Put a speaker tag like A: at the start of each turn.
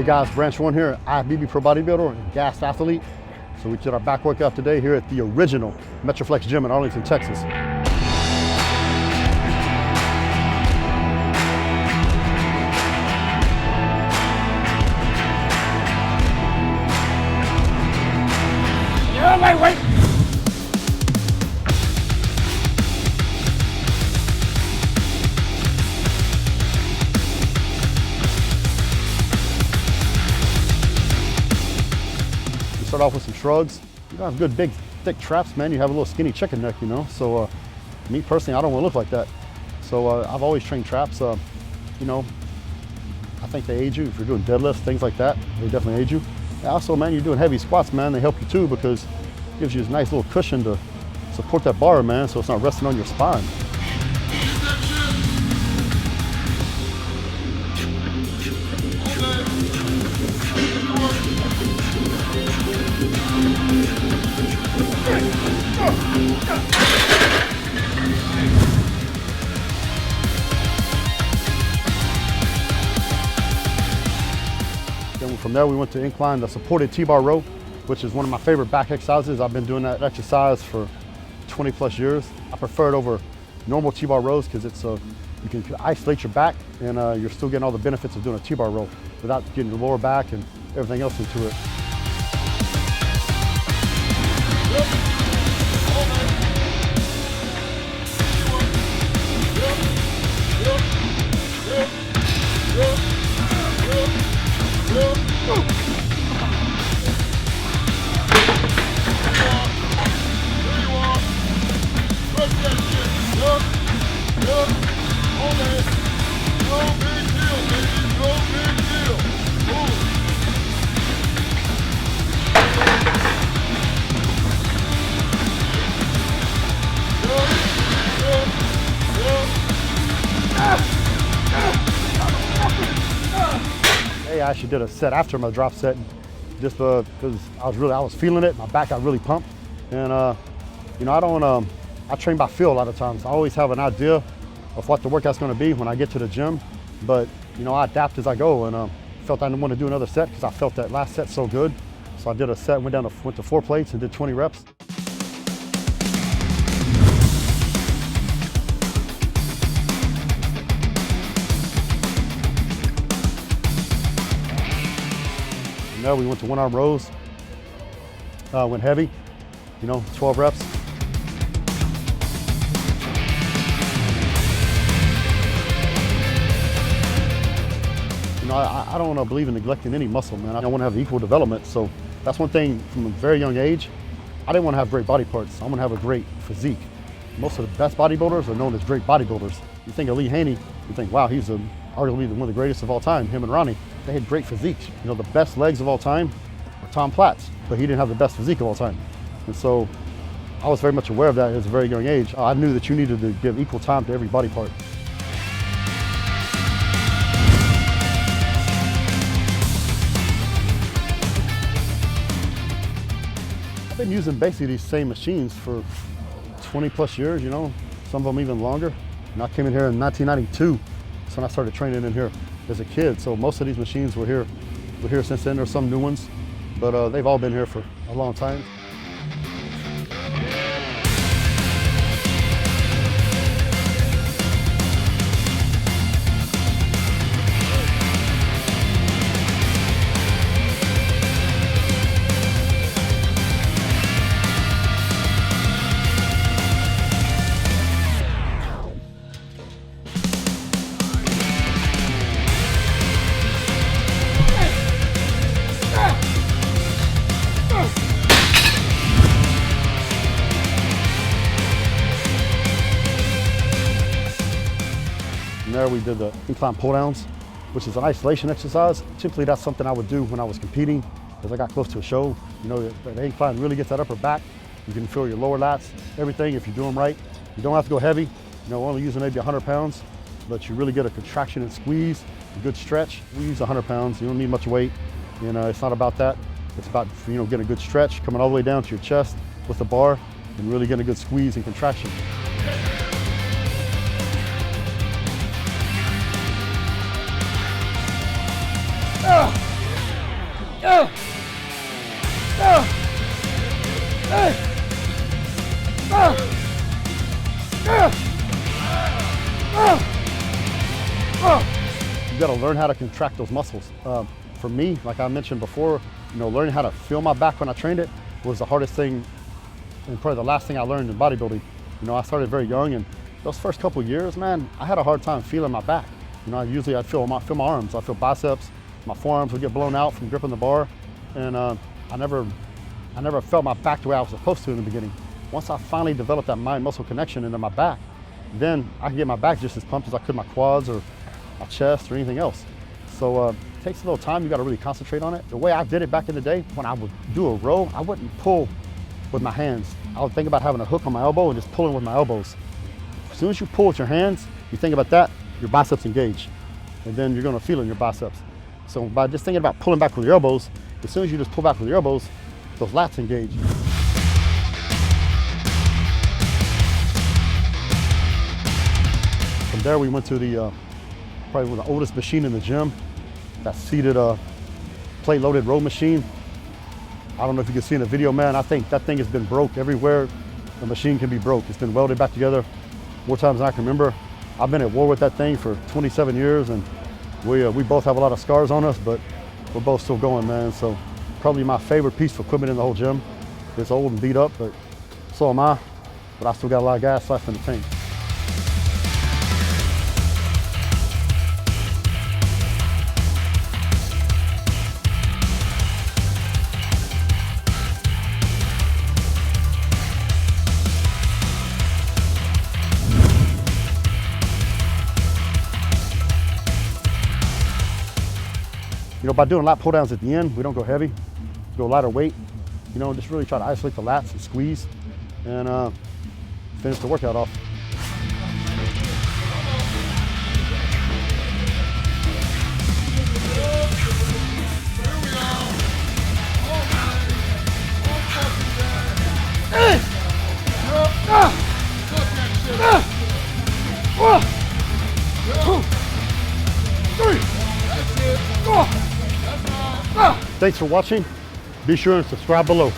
A: Hey guys, Branch One here, IFBB Pro bodybuilder and GASP athlete. So we did our back workout today here at the original MetroFlex Gym in Arlington, Texas.
B: Yeah, lightweight.
A: Start off with some shrugs. You don't have good, big, thick traps, man. You have a little skinny chicken neck, you know. So me personally, I don't want to look like that. So I've always trained traps. You know, I think they aid you. If you're doing deadlifts, things like that, they definitely aid you. And also, man, you're doing heavy squats, man. They help you too because it gives you this nice little cushion to support that bar, man, so it's not resting on your spine. Then from there we went to Incline, the supported T-bar row, which is one of my favorite back exercises. I've been doing that exercise for 20 plus years. I prefer it over normal T-bar rows because it's you can isolate your back and you're still getting all the benefits of doing a T-bar row without getting your lower back and everything else into it. Hey, I actually did a set after my drop set, just because I was feeling it. My back got really pumped, and you know, I train by feel a lot of times. I always have an idea of what the workout's going to be when I get to the gym, but you know, I adapt as I go, and felt I didn't want to do another set because I felt that last set so good. So I did a set, went to 4 plates and did 20 reps. Now we went to 1-arm rows, went heavy, you know, 12 reps. You know, I don't want to believe in neglecting any muscle, man. I want to have equal development. So that's one thing from a very young age. I didn't want to have great body parts. I want to have a great physique. Most of the best bodybuilders are known as great bodybuilders. You think of Lee Haney, you think, wow, he's arguably one of the greatest of all time, him and Ronnie. They had great physiques. You know, the best legs of all time were Tom Platt's, but he didn't have the best physique of all time. And so I was very much aware of that at a very young age. I knew that you needed to give equal time to every body part. I've been using basically these same machines for 20 plus years, you know, some of them even longer. And I came in here in 1992, so when I started training in here as a kid. So most of these machines were here since then. There's some new ones, but they've all been here for a long time. From there we did the Incline pull downs, which is an isolation exercise. Typically that's something I would do when I was competing as I got close to a show. You know, the incline really gets that upper back. You can feel your lower lats, everything if you do them right. You don't have to go heavy. You know, only using maybe 100 pounds, but you really get a contraction and squeeze, a good stretch. We use 100 pounds, you don't need much weight. You know, it's not about that. It's about, you know, getting a good stretch, coming all the way down to your chest with the bar, and really getting a good squeeze and contraction. You got to learn how to contract those muscles. For me, like I mentioned before, learning how to feel my back when I trained it was the hardest thing and probably the last thing I learned in bodybuilding. I started very young, and those first couple of years, man, I had a hard time feeling my back. I'd feel my arms, I'd feel biceps, my forearms would get blown out from gripping the bar, and I never felt my back the way I was supposed to in the beginning. Once I finally developed that mind-muscle connection into my back, then I can get my back just as pumped as I could my quads or my chest or anything else. So it takes a little time. You got to really concentrate on it. The way I did it back in the day, when I would do a row, I wouldn't pull with my hands. I would think about having a hook on my elbow and just pulling with my elbows. As soon as you pull with your hands, you think about that, your biceps engage, and then you're going to feel it in your biceps. So by just thinking about pulling back with your elbows, as soon as you just pull back with your elbows, those lats engage. From there, we went to probably the oldest machine in the gym, that seated plate-loaded row machine. I don't know if you can see in the video, man, I think that thing has been broke everywhere the machine can be broke. It's been welded back together more times than I can remember. I've been at war with that thing for 27 years, and we both have a lot of scars on us, but we're both still going, man. So probably my favorite piece of equipment in the whole gym. It's old and beat up, but so am I. But I still got a lot of gas left in the tank. By doing lat pull downs at the end, we don't go heavy, we go lighter weight. Just really try to isolate the lats and squeeze and finish the workout off. Thanks for watching. Be sure and subscribe below.